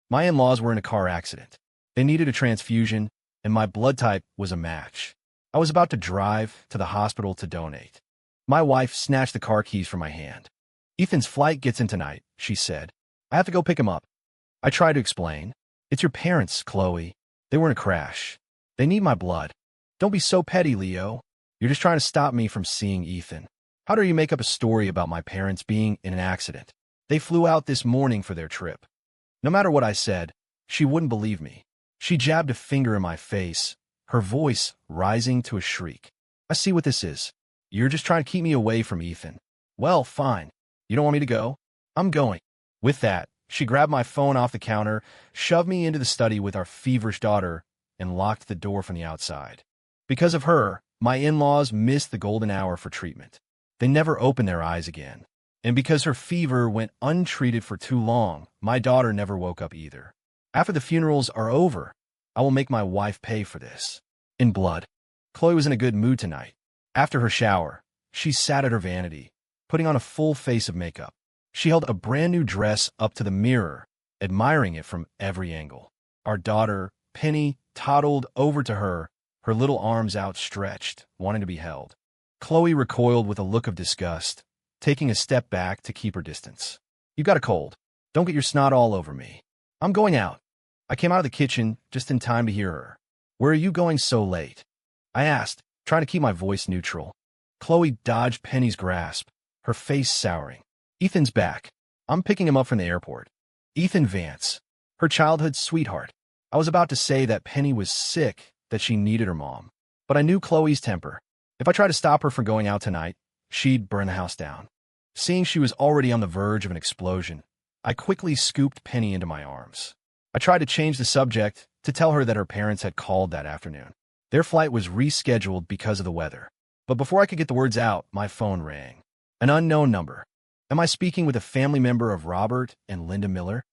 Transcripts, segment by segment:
My in-laws were in a car accident. They needed a transfusion, and my blood type was a match. I was about to drive to the hospital to donate. My wife snatched the car keys from my hand. Ethan's flight gets in tonight, she said. I have to go pick him up. I tried to explain. It's your parents, Chloe. They were in a crash. They need my blood. Don't be so petty, Leo. You're just trying to stop me from seeing Ethan. How dare you make up a story about my parents being in an accident? They flew out this morning for their trip. No matter what I said, she wouldn't believe me. She jabbed a finger in my face, her voice rising to a shriek. I see what this is. You're just trying to keep me away from Ethan. Well, fine. You don't want me to go? I'm going. With that, she grabbed my phone off the counter, shoved me into the study with our feverish daughter, and locked the door from the outside. Because of her, my in-laws missed the golden hour for treatment. They never opened their eyes again. And because her fever went untreated for too long, my daughter never woke up either. After the funerals are over, I will make my wife pay for this. In blood. Chloe was in a good mood tonight. After her shower, she sat at her vanity, putting on a full face of makeup. She held a brand new dress up to the mirror, admiring it from every angle. Our daughter, Penny, toddled over to her, her little arms outstretched, wanting to be held. Chloe recoiled with a look of disgust, taking a step back to keep her distance. You got a cold. Don't get your snot all over me. I'm going out. I came out of the kitchen just in time to hear her. Where are you going so late? I asked, trying to keep my voice neutral. Chloe dodged Penny's grasp, her face souring. Ethan's back. I'm picking him up from the airport. Ethan Vance, her childhood sweetheart. I was about to say that Penny was sick, that she needed her mom. But I knew Chloe's temper. If I tried to stop her from going out tonight, she'd burn the house down. Seeing she was already on the verge of an explosion, I quickly scooped Penny into my arms. I tried to change the subject to tell her that her parents had called that afternoon. Their flight was rescheduled because of the weather. But before I could get the words out, my phone rang. An unknown number. Am I speaking with a family member of Robert and Linda Miller?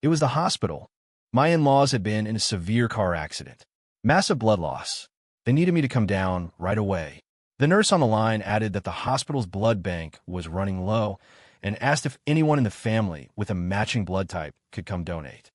It was the hospital. My in-laws had been in a severe car accident. Massive blood loss. They needed me to come down right away. The nurse on the line added that the hospital's blood bank was running low and asked if anyone in the family with a matching blood type could come donate.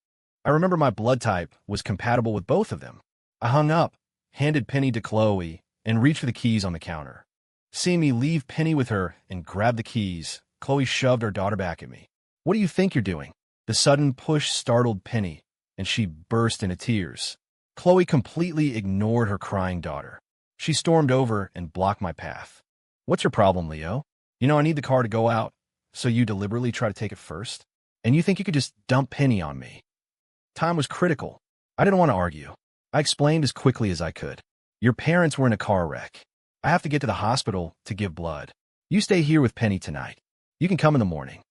I remember my blood type was compatible with both of them. I hung up, handed Penny to Chloe, and reached for the keys on the counter. Seeing me leave Penny with her and grab the keys, Chloe shoved her daughter back at me. What do you think you're doing? The sudden push startled Penny, and she burst into tears. Chloe completely ignored her crying daughter. She stormed over and blocked my path. What's your problem, Leo? You know I need the car to go out, so you deliberately try to take it first? And you think you could just dump Penny on me? Time was critical. I didn't want to argue. I explained as quickly as I could. Your parents were in a car wreck. I have to get to the hospital to give blood. You stay here with Penny tonight. You can come in the morning.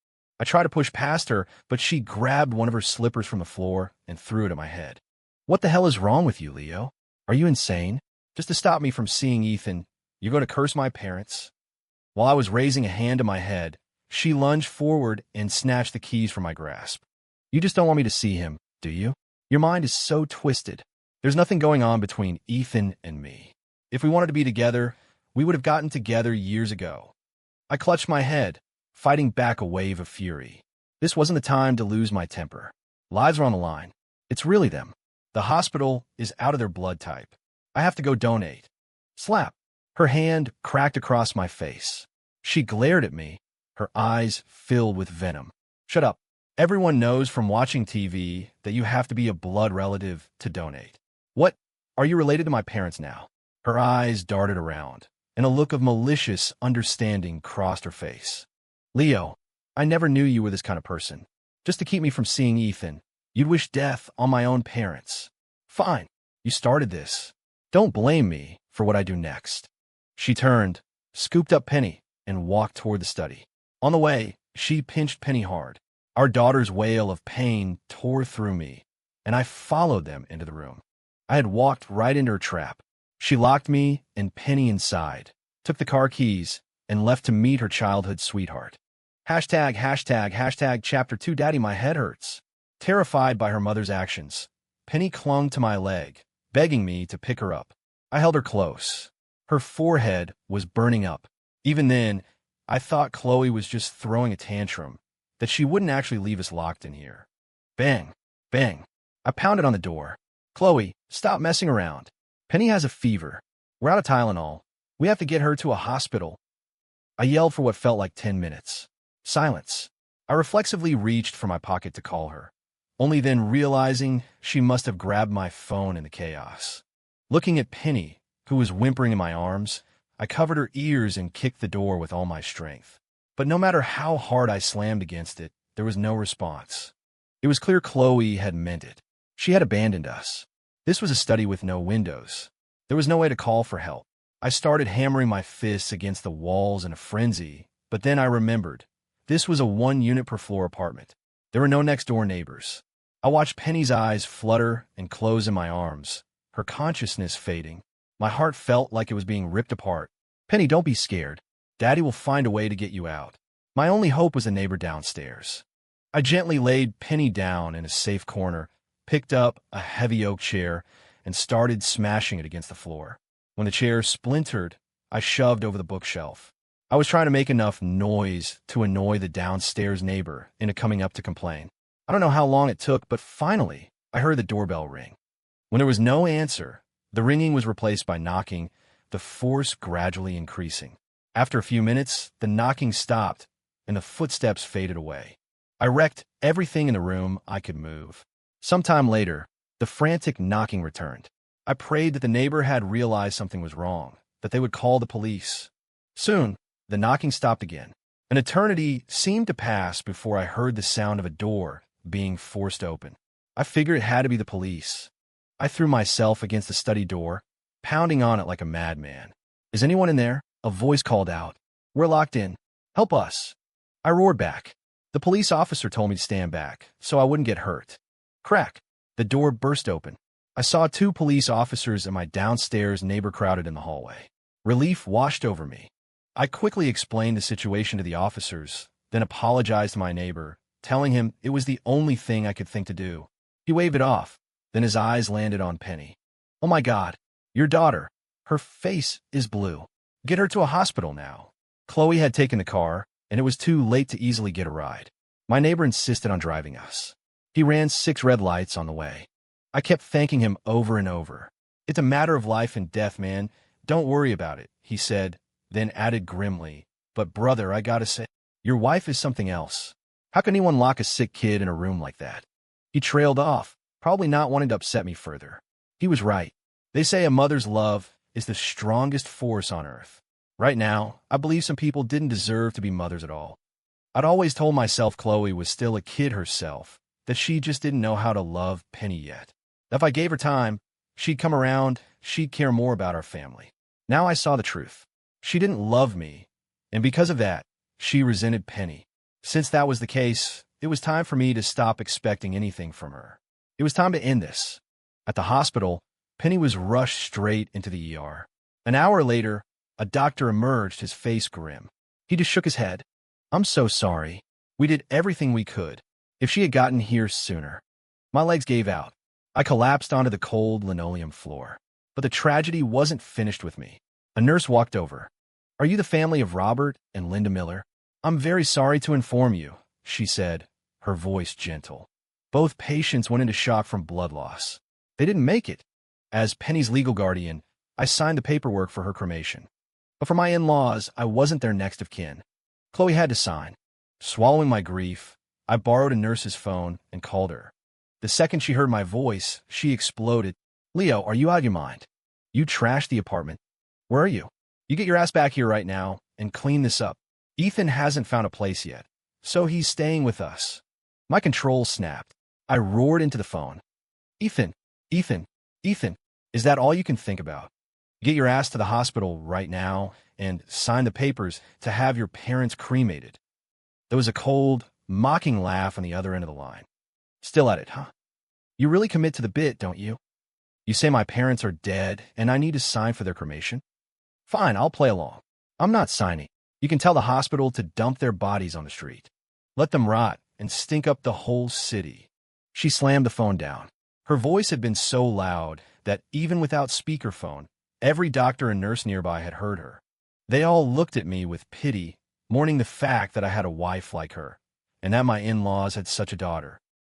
I tried to push past her, but she grabbed one of her slippers from the floor and threw it at my head. What the hell is wrong with you, Leo? Are you insane? Just to stop me from seeing Ethan, you're going to curse my parents? While I was raising a hand to my head, she lunged forward and snatched the keys from my grasp. You just don't want me to see him, do you? Your mind is so twisted. There's nothing going on between Ethan and me. If we wanted to be together, we would have gotten together years ago. I clutched my head, fighting back a wave of fury. This wasn't the time to lose my temper. Lives are on the line. It's really them. The hospital is out of their blood type. I have to go donate. Slap. Her hand cracked across my face. She glared at me, her eyes filled with venom. Shut up. Everyone knows from watching TV that you have to be a blood relative to donate. What? Are you related to my parents now? Her eyes darted around, and a look of malicious understanding crossed her face. Leo, I never knew you were this kind of person. Just to keep me from seeing Ethan, you'd wish death on my own parents. Fine. You started this. Don't blame me for what I do next. She turned, scooped up Penny, and walked toward the study. On the way, she pinched Penny hard. Our daughter's wail of pain tore through me, and I followed them into the room. I had walked right into her trap. She locked me and Penny inside, took the car keys, and left to meet her childhood sweetheart. #### Chapter 2 Daddy, my head hurts. Terrified by her mother's actions, Penny clung to my leg, begging me to pick her up. I held her close. Her forehead was burning up. Even then, I thought Chloe was just throwing a tantrum, that she wouldn't actually leave us locked in here. Bang! Bang. I pounded on the door. Chloe, stop messing around. Penny has a fever. We're out of Tylenol. We have to get her to a hospital. I yelled for what felt like 10 minutes. Silence. I reflexively reached for my pocket to call her, only then realizing she must have grabbed my phone in the chaos. Looking at Penny, who was whimpering in my arms, I covered her ears and kicked the door with all my strength. But no matter how hard I slammed against it, there was no response. It was clear Chloe had meant it. She had abandoned us. This was a study with no windows. There was no way to call for help. I started hammering my fists against the walls in a frenzy, but then I remembered. This was a 1-unit-per-floor apartment. There were no next-door neighbors. I watched Penny's eyes flutter and close in my arms, her consciousness fading. My heart felt like it was being ripped apart. Penny, don't be scared. Daddy will find a way to get you out. My only hope was a neighbor downstairs. I gently laid Penny down in a safe corner, picked up a heavy oak chair, and started smashing it against the floor. When the chair splintered, I shoved over the bookshelf. I was trying to make enough noise to annoy the downstairs neighbor into coming up to complain. I don't know how long it took, but finally, I heard the doorbell ring. When there was no answer, the ringing was replaced by knocking, the force gradually increasing. After a few minutes, the knocking stopped, and the footsteps faded away. I wrecked everything in the room I could move. Sometime later, the frantic knocking returned. I prayed that the neighbor had realized something was wrong, that they would call the police. Soon, the knocking stopped again. An eternity seemed to pass before I heard the sound of a door being forced open. I figured it had to be the police. I threw myself against the study door, pounding on it like a madman. "Is anyone in there?" A voice called out. "We're locked in. Help us." I roared back. The police officer told me to stand back, so I wouldn't get hurt. Crack! The door burst open. I saw 2 police officers and my downstairs neighbor crowded in the hallway. Relief washed over me. I quickly explained the situation to the officers, then apologized to my neighbor, telling him it was the only thing I could think to do. He waved it off, then his eyes landed on Penny. "Oh my God, your daughter. Her face is blue. Get her to a hospital now." Chloe had taken the car, and it was too late to easily get a ride. My neighbor insisted on driving us. He ran 6 red lights on the way. I kept thanking him over and over. "It's a matter of life and death, man. Don't worry about it," he said, then added grimly, "But brother, I gotta say, your wife is something else. How can anyone lock a sick kid in a room like that?" He trailed off, probably not wanting to upset me further. He was right. They say a mother's love is the strongest force on earth. Right now, I believe some people didn't deserve to be mothers at all. I'd always told myself Chloe was still a kid herself, that she just didn't know how to love Penny yet. That if I gave her time, she'd come around, she'd care more about our family. Now I saw the truth. She didn't love me, and because of that, she resented Penny. Since that was the case, it was time for me to stop expecting anything from her. It was time to end this. At the hospital, Penny was rushed straight into the ER. An hour later, a doctor emerged, his face grim. He just shook his head. "I'm so sorry. We did everything we could. If she had gotten here sooner." My legs gave out. I collapsed onto the cold linoleum floor. But the tragedy wasn't finished with me. A nurse walked over. "Are you the family of Robert and Linda Miller?" "I'm very sorry to inform you," she said, her voice gentle. Both patients went into shock from blood loss. They didn't make it. As Penny's legal guardian, I signed the paperwork for her cremation. But for my in-laws, I wasn't their next of kin. Chloe had to sign. Swallowing my grief, I borrowed a nurse's phone and called her. The second she heard my voice, she exploded. "Leo, are you out of your mind? You trashed the apartment. Where are you? You get your ass back here right now and clean this up. Ethan hasn't found a place yet, so he's staying with us." My control snapped. I roared into the phone. Ethan, Ethan, is that all you can think about? Get your ass to the hospital right now and sign the papers to have your parents cremated." There was a cold, mocking laugh on the other end of the line. "Still at it, huh? You really commit to the bit, don't you? You say my parents are dead and I need to sign for their cremation? Fine, I'll play along. I'm not signing. You can tell the hospital to dump their bodies on the street. Let them rot and stink up the whole city." She slammed the phone down. Her voice had been so loud that even without speakerphone, every doctor and nurse nearby had heard her. They all looked at me with pity, mourning the fact that I had a wife like her, and that my in-laws had such a daughter.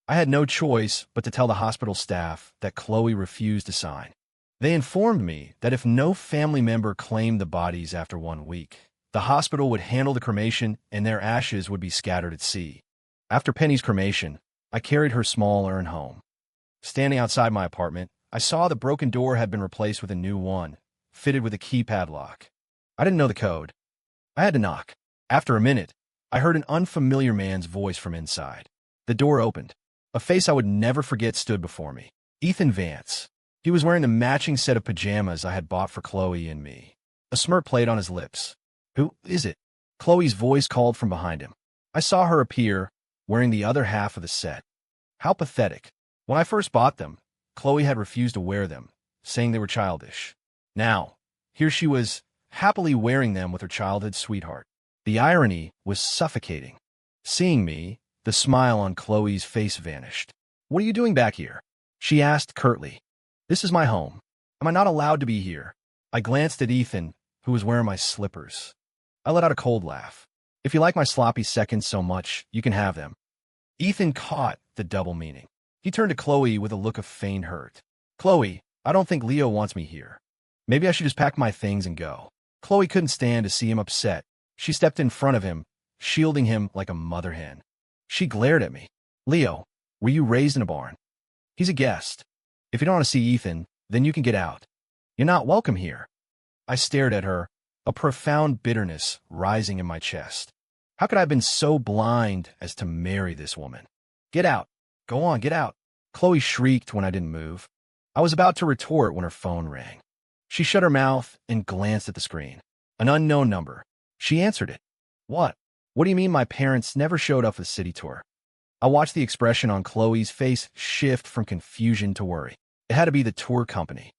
I had no choice but to tell the hospital staff that Chloe refused to sign. They informed me that if no family member claimed the bodies after 1 week, the hospital would handle the cremation and their ashes would be scattered at sea. After Penny's cremation, I carried her small urn home. Standing outside my apartment, I saw the broken door had been replaced with a new one, fitted with a keypad lock. I didn't know the code. I had to knock. After a minute, I heard an unfamiliar man's voice from inside. The door opened. A face I would never forget stood before me. Ethan Vance. He was wearing the matching set of pajamas I had bought for Chloe and me. A smirk played on his lips. "Who is it?" Chloe's voice called from behind him. I saw her appear, wearing the other half of the set. How pathetic. When I first bought them, Chloe had refused to wear them, saying they were childish. Now, here she was, happily wearing them with her childhood sweetheart. The irony was suffocating. Seeing me, the smile on Chloe's face vanished. "What are you doing back here?" she asked curtly. "This is my home. Am I not allowed to be here?" I glanced at Ethan, who was wearing my slippers. I let out a cold laugh. "If you like my sloppy seconds so much, you can have them." Ethan caught the double meaning. He turned to Chloe with a look of feigned hurt. "Chloe, I don't think Leo wants me here. Maybe I should just pack my things and go." Chloe couldn't stand to see him upset. She stepped in front of him, shielding him like a mother hen. She glared at me. "Leo, were you raised in a barn? He's a guest. If you don't want to see Ethan, then you can get out. You're not welcome here." I stared at her, a profound bitterness rising in my chest. How could I have been so blind as to marry this woman? "Get out. Go on, get out," Chloe shrieked when I didn't move. I was about to retort when her phone rang. She shut her mouth and glanced at the screen. An unknown number. She answered it. "What? What do you mean my parents never showed up for the city tour?" I watched the expression on Chloe's face shift from confusion to worry. It had to be the tour company.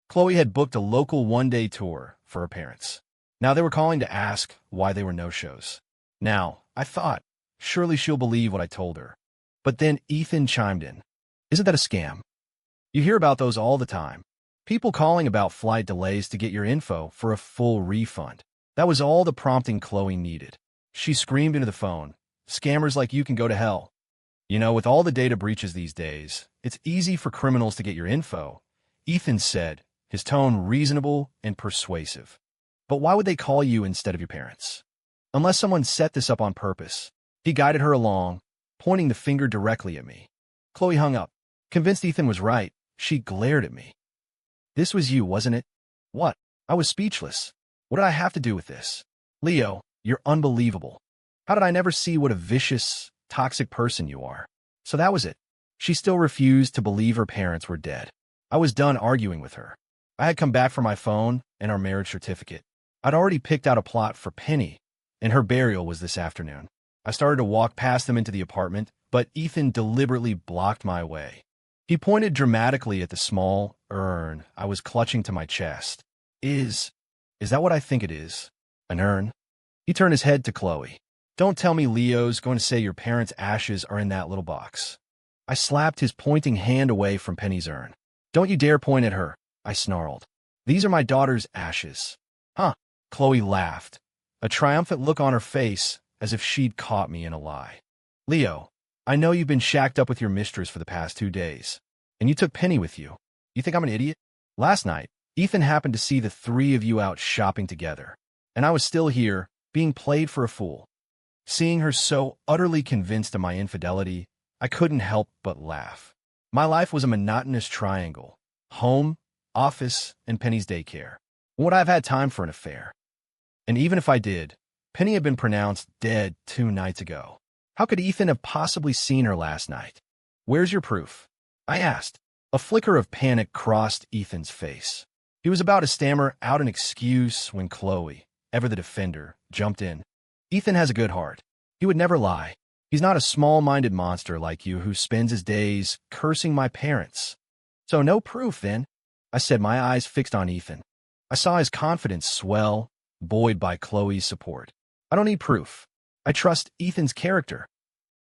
Chloe had booked a local one-day tour for her parents. Now they were calling to ask why they were no-shows. Now, I thought, surely she'll believe what I told her. But then Ethan chimed in. "Isn't that a scam? You hear about those all the time. People calling about flight delays to get your info for a full refund." That was all the prompting Chloe needed. She screamed into the phone, "Scammers like you can go to hell. You know, with all the data breaches these days, it's easy for criminals to get your info," Ethan said, his tone reasonable and persuasive. "But why would they call you instead of your parents? Unless someone set this up on purpose." He guided her along, pointing the finger directly at me. Chloe hung up. Convinced Ethan was right, she glared at me. "This was you, wasn't it?" "What?" I was speechless. "What did I have to do with this?" "Leo, you're unbelievable. How did I never see what a vicious, toxic person you are?" So that was it. She still refused to believe her parents were dead. I was done arguing with her. I had come back for my phone and our marriage certificate. I'd already picked out a plot for Penny, and her burial was this afternoon. I started to walk past them into the apartment, but Ethan deliberately blocked my way. He pointed dramatically at the small urn I was clutching to my chest. Is that what I think it is? An urn?" He turned his head to Chloe. "Don't tell me Leo's going to say your parents' ashes are in that little box." I slapped his pointing hand away from Penny's urn. "Don't you dare point at her," I snarled. "These are my daughter's ashes." "Huh," Chloe laughed, a triumphant look on her face as if she'd caught me in a lie. "Leo, I know you've been shacked up with your mistress for the past 2 days, and you took Penny with you. You think I'm an idiot? Last night, Ethan happened to see the 3 of you out shopping together, and I was still here, being played for a fool. Seeing her so utterly convinced of my infidelity, I couldn't help but laugh. My life was a monotonous triangle: home, office, and Penny's daycare. Would I have had time for an affair? And even if I did, Penny had been pronounced dead 2 nights ago. How could Ethan have possibly seen her last night? "Where's your proof?" I asked. A flicker of panic crossed Ethan's face. He was about to stammer out an excuse when Chloe, ever the defender, jumped in. "Ethan has a good heart. He would never lie. He's not a small-minded monster like you who spends his days cursing my parents." "So no proof, then?" I said, my eyes fixed on Ethan. I saw his confidence swell, buoyed by Chloe's support. "I don't need proof. I trust Ethan's character.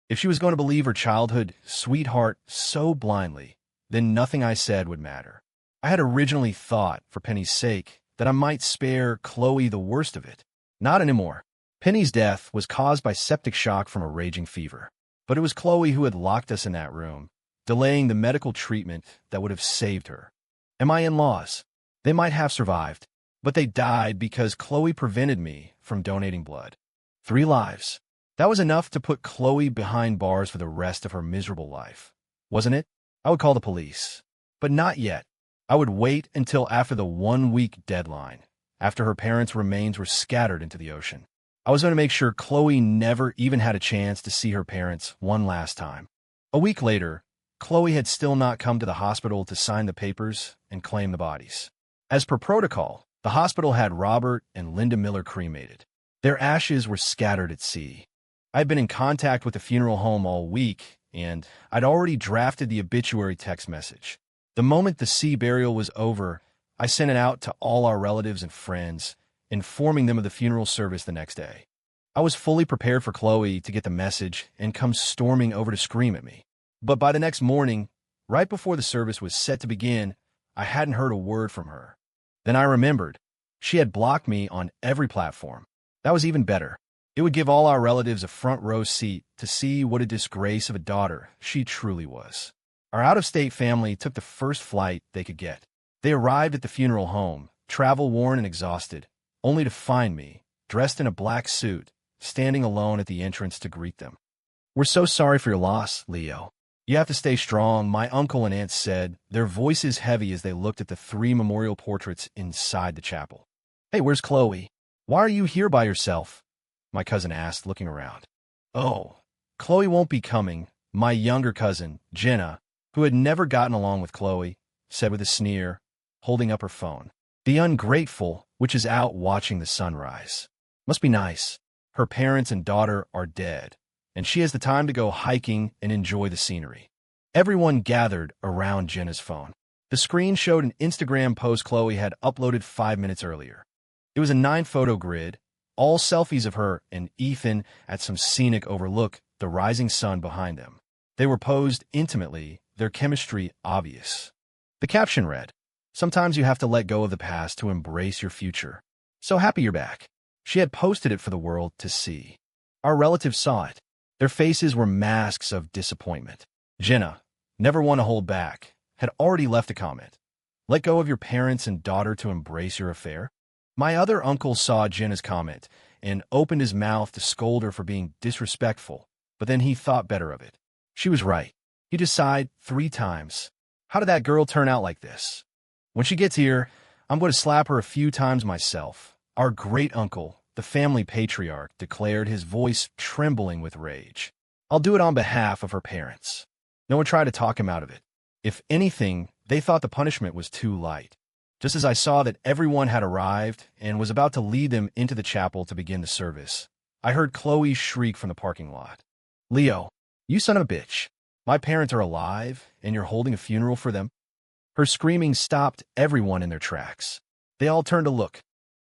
If she was going to believe her childhood sweetheart so blindly, then nothing I said would matter. I had originally thought, for Penny's sake, that I might spare Chloe the worst of it. Not anymore. Penny's death was caused by septic shock from a raging fever. But it was Chloe who had locked us in that room, delaying the medical treatment that would have saved her. And my in-laws, they might have survived, but they died because Chloe prevented me from donating blood. 3 lives. That was enough to put Chloe behind bars for the rest of her miserable life, wasn't it? I would call the police. But not yet. I would wait until after the 1-week deadline, after her parents' remains were scattered into the ocean. I was going to make sure Chloe never even had a chance to see her parents one last time. A week later, Chloe had still not come to the hospital to sign the papers and claim the bodies. As per protocol, the hospital had Robert and Linda Miller cremated. Their ashes were scattered at sea. I had been in contact with the funeral home all week, and I'd already drafted the obituary text message. The moment the sea burial was over, I sent it out to all our relatives and friends, informing them of the funeral service the next day. I was fully prepared for Chloe to get the message and come storming over to scream at me. But by the next morning, right before the service was set to begin, I hadn't heard a word from her. Then I remembered. She had blocked me on every platform. That was even better. It would give all our relatives a front row seat to see what a disgrace of a daughter she truly was. Our out-of-state family took the first flight they could get. They arrived at the funeral home, travel-worn and exhausted, only to find me, dressed in a black suit, standing alone at the entrance to greet them. "We're so sorry for your loss, Leo. You have to stay strong," my uncle and aunt said, their voices heavy as they looked at the 3 memorial portraits inside the chapel. "Hey, where's Chloe? Why are you here by yourself?" my cousin asked, looking around. "Oh, Chloe won't be coming," my younger cousin, Jenna, who had never gotten along with Chloe, said with a sneer, holding up her phone. "The ungrateful, which is out watching the sunrise. Must be nice. Her parents and daughter are dead, and she has the time to go hiking and enjoy the scenery." Everyone gathered around Jenna's phone. The screen showed an Instagram post Chloe had uploaded 5 minutes earlier. It was a 9-photo grid, all selfies of her and Ethan at some scenic overlook, the rising sun behind them. They were posed intimately, their chemistry obvious. The caption read, "Sometimes you have to let go of the past to embrace your future. So happy you're back." She had posted it for the world to see. Our relatives saw it. Their faces were masks of disappointment. Jenna, never one to hold back, had already left a comment. "Let go of your parents and daughter to embrace your affair?" My other uncle saw Jenna's comment and opened his mouth to scold her for being disrespectful, but then he thought better of it. She was right. He just sighed 3 times. How did that girl turn out like this? "When she gets here, I'm going to slap her a few times myself," our great-uncle, the family patriarch, declared, his voice trembling with rage. "I'll do it on behalf of her parents." No one tried to talk him out of it. If anything, they thought the punishment was too light. Just as I saw that everyone had arrived and was about to lead them into the chapel to begin the service, I heard Chloe shriek from the parking lot. "Leo, you son of a bitch. My parents are alive, and you're holding a funeral for them?" Her screaming stopped everyone in their tracks. They all turned to look.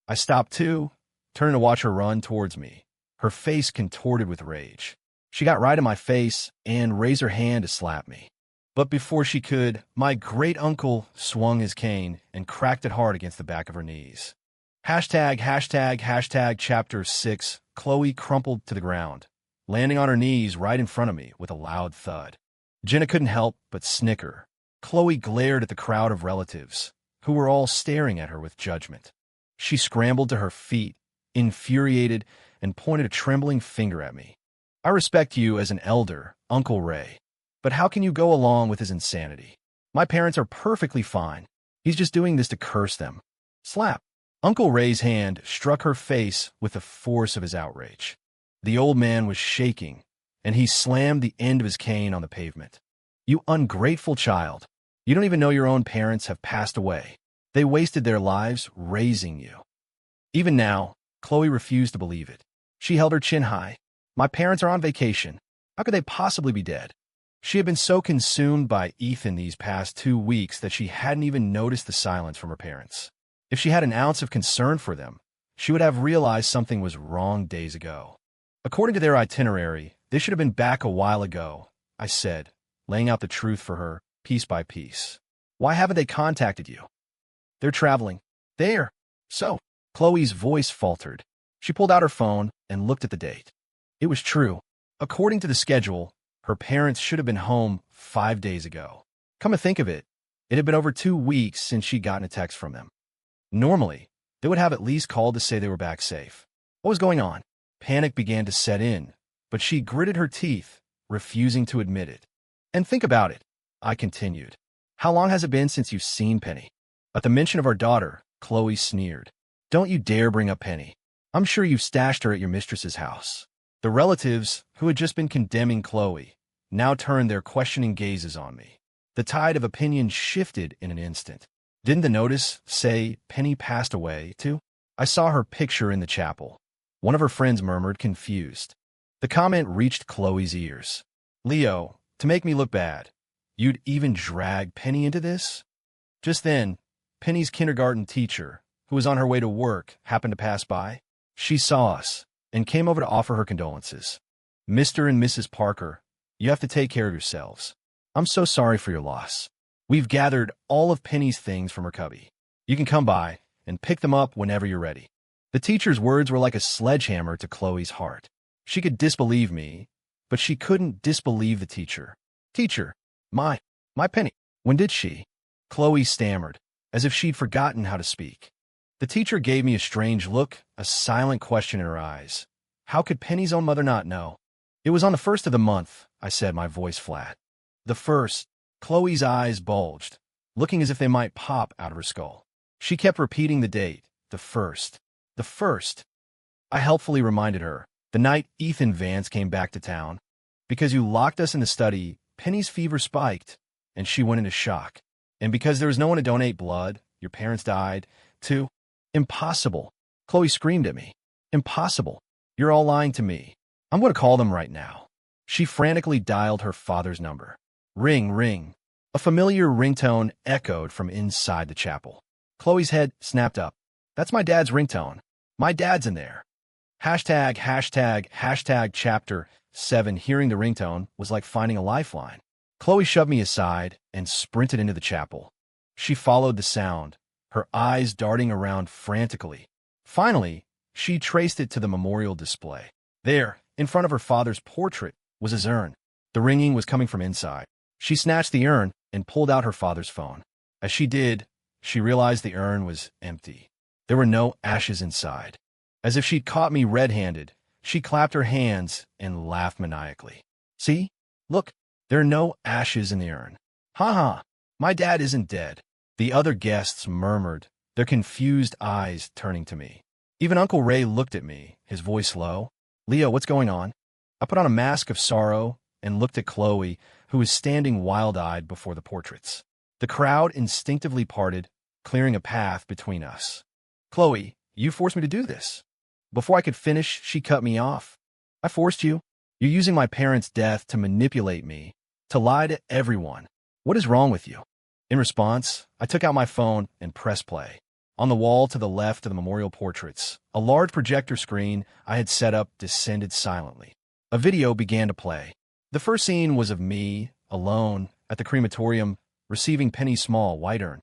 I stopped too, turning to watch her run towards me, her face contorted with rage. She got right in my face and raised her hand to slap me. But before she could, my great-uncle swung his cane and cracked it hard against the back of her knees. ####, Chapter 6, Chloe crumpled to the ground, landing on her knees right in front of me with a loud thud. Jenna couldn't help but snicker. Chloe glared at the crowd of relatives, who were all staring at her with judgment. She scrambled to her feet, infuriated, and pointed a trembling finger at me. "I respect you as an elder, Uncle Ray. But how can you go along with his insanity? My parents are perfectly fine. He's just doing this to curse them." Slap. Uncle Ray's hand struck her face with the force of his outrage. The old man was shaking, and he slammed the end of his cane on the pavement. "You ungrateful child. You don't even know your own parents have passed away. They wasted their lives raising you." Even now, Chloe refused to believe it. She held her chin high. "My parents are on vacation. How could they possibly be dead?" She had been so consumed by Ethan these past 2 weeks that she hadn't even noticed the silence from her parents. If she had an ounce of concern for them, she would have realized something was wrong days ago. "According to their itinerary, they should have been back a while ago," I said, laying out the truth for her, piece by piece. "Why haven't they contacted you?" "They're traveling." "There." "So?" Chloe's voice faltered. She pulled out her phone and looked at the date. It was true. According to the schedule, Her parents should have been home 5 days ago. Come to think of it, it had been over 2 weeks since she'd gotten a text from them. Normally, they would have at least called to say they were back safe. What was going on? Panic began to set in, but she gritted her teeth, refusing to admit it. And think about it, I continued. How long has it been since you've seen Penny? At the mention of our daughter, Chloe sneered. Don't you dare bring up Penny. I'm sure you've stashed her at your mistress's house. The relatives, who had just been condemning Chloe, now turned their questioning gazes on me. The tide of opinion shifted in an instant. Didn't the notice say Penny passed away, too? I saw her picture in the chapel. One of her friends murmured, confused. The comment reached Chloe's ears. Leo, to make me look bad, you'd even drag Penny into this? Just then, Penny's kindergarten teacher, who was on her way to work, happened to pass by. She saw us and came over to offer her condolences. Mr. and Mrs. Parker, you have to take care of yourselves. I'm so sorry for your loss. We've gathered all of Penny's things from her cubby. You can come by and pick them up whenever you're ready. The teacher's words were like a sledgehammer to Chloe's heart. She could disbelieve me, but she couldn't disbelieve the teacher. Teacher, my Penny, when did she? Chloe stammered, as if she'd forgotten how to speak. The teacher gave me a strange look, a silent question in her eyes. How could Penny's own mother not know? It was on the 1st of the month, I said, my voice flat. The 1st. Chloe's eyes bulged, looking as if they might pop out of her skull. She kept repeating the date, the 1st. The 1st. I helpfully reminded her, the night Ethan Vance came back to town. Because you locked us in the study, Penny's fever spiked, and she went into shock. And because there was no one to donate blood, your parents died, too. Impossible. Chloe screamed at me. Impossible. You're all lying to me. I'm going to call them right now. She frantically dialed her father's number. Ring, ring. A familiar ringtone echoed from inside the chapel. Chloe's head snapped up. That's my dad's ringtone. My dad's in there. Hashtag chapter 7. Hearing the ringtone was like finding a lifeline. Chloe shoved me aside and sprinted into the chapel. She followed the sound, her eyes darting around frantically. Finally, she traced it to the memorial display. There, in front of her father's portrait, was his urn. The ringing was coming from inside. She snatched the urn and pulled out her father's phone. As she did, she realized the urn was empty. There were no ashes inside. As if she'd caught me red-handed, she clapped her hands and laughed maniacally. See? Look, there are no ashes in the urn. Ha ha, my dad isn't dead. The other guests murmured, their confused eyes turning to me. Even Uncle Ray looked at me, his voice low. Leo, what's going on? I put on a mask of sorrow and looked at Chloe, who was standing wild-eyed before the portraits. The crowd instinctively parted, clearing a path between us. Chloe, you forced me to do this. Before I could finish, she cut me off. I forced you. You're using my parents' death to manipulate me, to lie to everyone. What is wrong with you? In response, I took out my phone and pressed play. On the wall to the left of the memorial portraits, a large projector screen I had set up descended silently. A video began to play. The first scene was of me, alone, at the crematorium, receiving Penny's small white urn.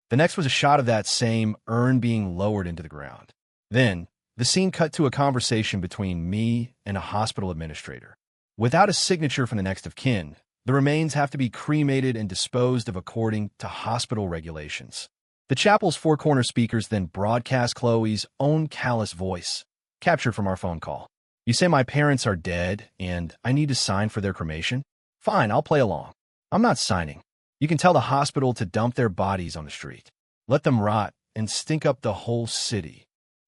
The next was a shot of that same urn being lowered into the ground. Then, the scene cut to a conversation between me and a hospital administrator. Without a signature from the next of kin, the remains have to be cremated and disposed of according to hospital regulations. The chapel's four-corner speakers then broadcast Chloe's own callous voice, captured from our phone call. You say my parents are dead and I need to sign for their cremation? Fine, I'll play along. I'm not signing. You can tell the hospital to dump their bodies on the street. Let them rot and stink up the whole city.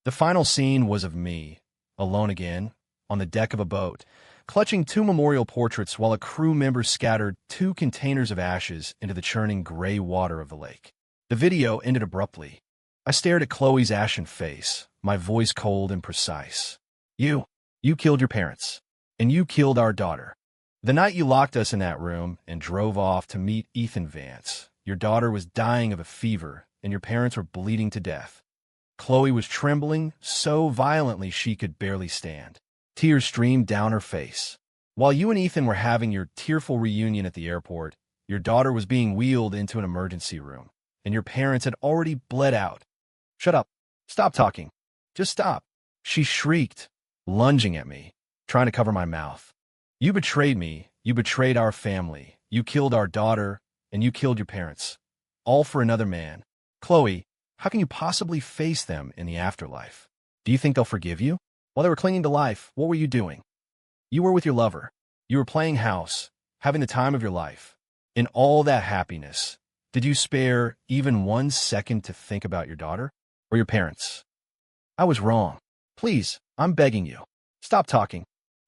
The final scene was of me, alone again, on the deck of a boat, clutching two memorial portraits while a crew member scattered 2 containers of ashes into the churning gray water of the lake. The video ended abruptly. I stared at Chloe's ashen face, my voice cold and precise. You killed your parents, and you killed our daughter. The night you locked us in that room and drove off to meet Ethan Vance, your daughter was dying of a fever, and your parents were bleeding to death. Chloe was trembling so violently she could barely stand. Tears streamed down her face. While you and Ethan were having your tearful reunion at the airport, your daughter was being wheeled into an emergency room, and your parents had already bled out. Shut up. Stop talking. Just stop. She shrieked, lunging at me, trying to cover my mouth. You betrayed me. You betrayed our family. You killed our daughter, and you killed your parents. All for another man. Chloe, how can you possibly face them in the afterlife? Do you think they'll forgive you? While they were clinging to life, what were you doing? You were with your lover. You were playing house, having the time of your life. In all that happiness, did you spare even 1 second to think about your daughter or your parents? I was wrong. Please, I'm begging you. Stop talking.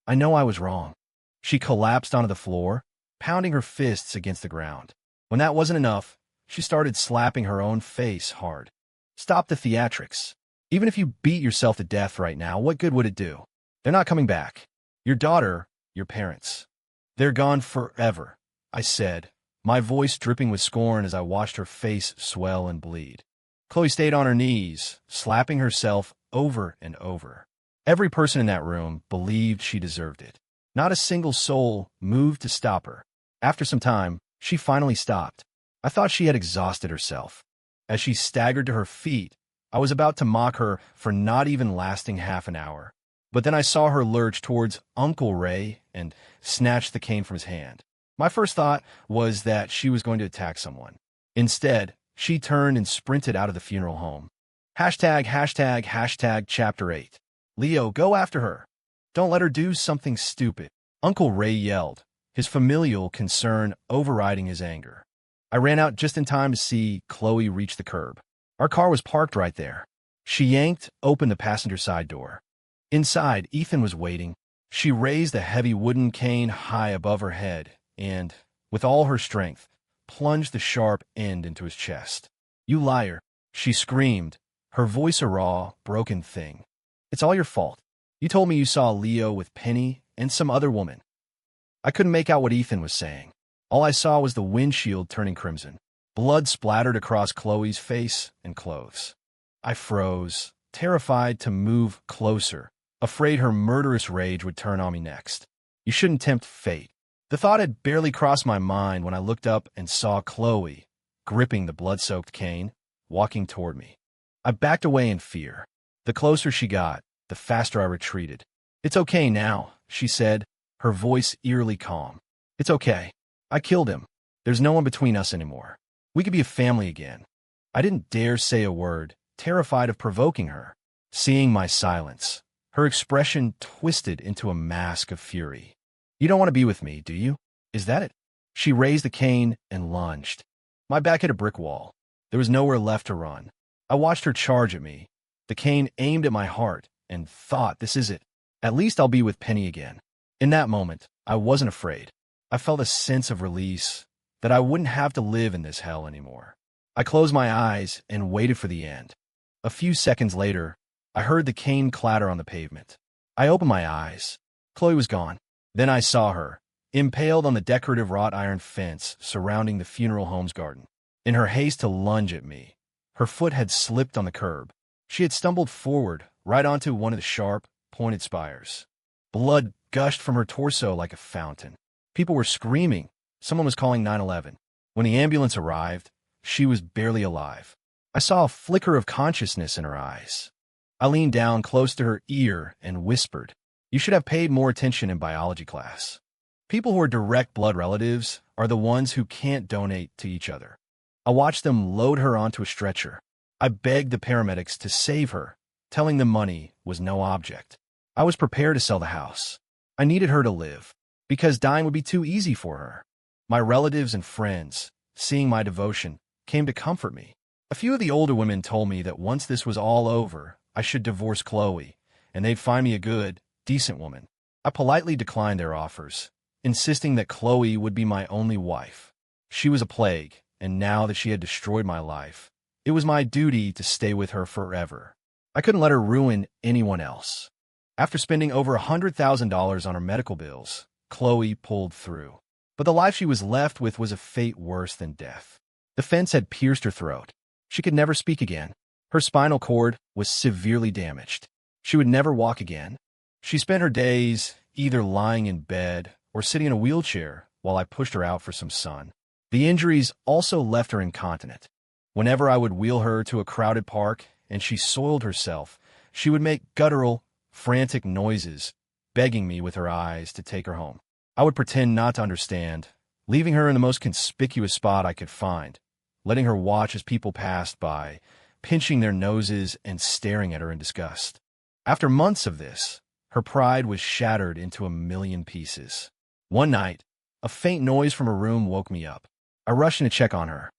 I know I was wrong. She collapsed onto the floor, pounding her fists against the ground. When that wasn't enough, she started slapping her own face hard. Stop the theatrics. Even if you beat yourself to death right now, what good would it do? They're not coming back. Your daughter, your parents. They're gone forever, I said, my voice dripping with scorn as I watched her face swell and bleed. Chloe stayed on her knees, slapping herself over and over. Every person in that room believed she deserved it. Not a single soul moved to stop her. After some time, she finally stopped. I thought she had exhausted herself. As she staggered to her feet, I was about to mock her for not even lasting half an hour. But then I saw her lurch towards Uncle Ray and snatch the cane from his hand. My first thought was that she was going to attack someone. Instead, she turned and sprinted out of the funeral home. ####Chapter 8. Leo, go after her. Don't let her do something stupid. Uncle Ray yelled, his familial concern overriding his anger. I ran out just in time to see Chloe reach the curb. Our car was parked right there. She yanked open the passenger side door. Inside, Ethan was waiting. She raised a heavy wooden cane high above her head and, with all her strength, plunged the sharp end into his chest. You liar, she screamed, her voice a raw, broken thing. It's all your fault. You told me you saw Leo with Penny and some other woman. I couldn't make out what Ethan was saying. All I saw was the windshield turning crimson. Blood splattered across Chloe's face and clothes. I froze, terrified to move closer, afraid her murderous rage would turn on me next. You shouldn't tempt fate. The thought had barely crossed my mind when I looked up and saw Chloe, gripping the blood-soaked cane, walking toward me. I backed away in fear. The closer she got, the faster I retreated. It's okay now, she said, her voice eerily calm. It's okay. I killed him. There's no one between us anymore. We could be a family again. I didn't dare say a word, terrified of provoking her. Seeing my silence, her expression twisted into a mask of fury. You don't want to be with me, do you? Is that it? She raised the cane and lunged. My back hit a brick wall. There was nowhere left to run. I watched her charge at me. The cane aimed at my heart and thought, this is it. At least I'll be with Penny again. In that moment, I wasn't afraid. I felt a sense of release, that I wouldn't have to live in this hell anymore. I closed my eyes and waited for the end. A few seconds later, I heard the cane clatter on the pavement. I opened my eyes. Chloe was gone. Then I saw her, impaled on the decorative wrought iron fence surrounding the funeral home's garden. In her haste to lunge at me, her foot had slipped on the curb. She had stumbled forward, right onto one of the sharp, pointed spires. Blood gushed from her torso like a fountain. People were screaming. Someone was calling 911. When the ambulance arrived, she was barely alive. I saw a flicker of consciousness in her eyes. I leaned down close to her ear and whispered, "You should have paid more attention in biology class. People who are direct blood relatives are the ones who can't donate to each other." I watched them load her onto a stretcher. I begged the paramedics to save her, telling them money was no object. I was prepared to sell the house. I needed her to live, because dying would be too easy for her. My relatives and friends, seeing my devotion, came to comfort me. A few of the older women told me that once this was all over, I should divorce Chloe, and they'd find me a good, decent woman. I politely declined their offers, insisting that Chloe would be my only wife. She was a plague, and now that she had destroyed my life, it was my duty to stay with her forever. I couldn't let her ruin anyone else. After spending over $100,000 on her medical bills, Chloe pulled through. But the life she was left with was a fate worse than death. The fence had pierced her throat. She could never speak again. Her spinal cord was severely damaged. She would never walk again. She spent her days either lying in bed or sitting in a wheelchair while I pushed her out for some sun. The injuries also left her incontinent. Whenever I would wheel her to a crowded park and she soiled herself, she would make guttural, frantic noises, begging me with her eyes to take her home. I would pretend not to understand, leaving her in the most conspicuous spot I could find, letting her watch as people passed by, pinching their noses and staring at her in disgust. After months of this, her pride was shattered into a million pieces. One night, a faint noise from her room woke me up. I rushed in to check on her.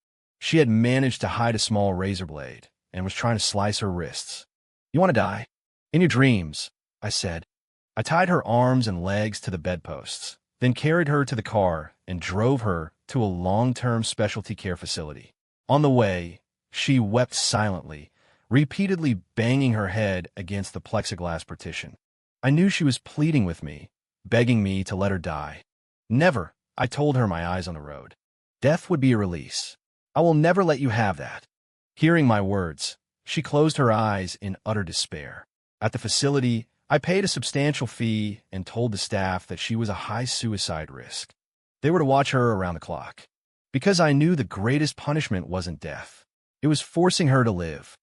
She had managed to hide a small razor blade and was trying to slice her wrists. "You want to die?" "In your dreams," I said. I tied her arms and legs to the bedposts, then carried her to the car and drove her to a long-term specialty care facility. On the way, she wept silently, repeatedly banging her head against the plexiglass partition. I knew she was pleading with me, begging me to let her die. "Never," I told her, my eyes on the road. "Death would be a release. I will never let you have that." Hearing my words, she closed her eyes in utter despair. At the facility, I paid a substantial fee and told the staff that she was a high suicide risk. They were to watch her around the clock. Because I knew the greatest punishment wasn't death. It was forcing her to live.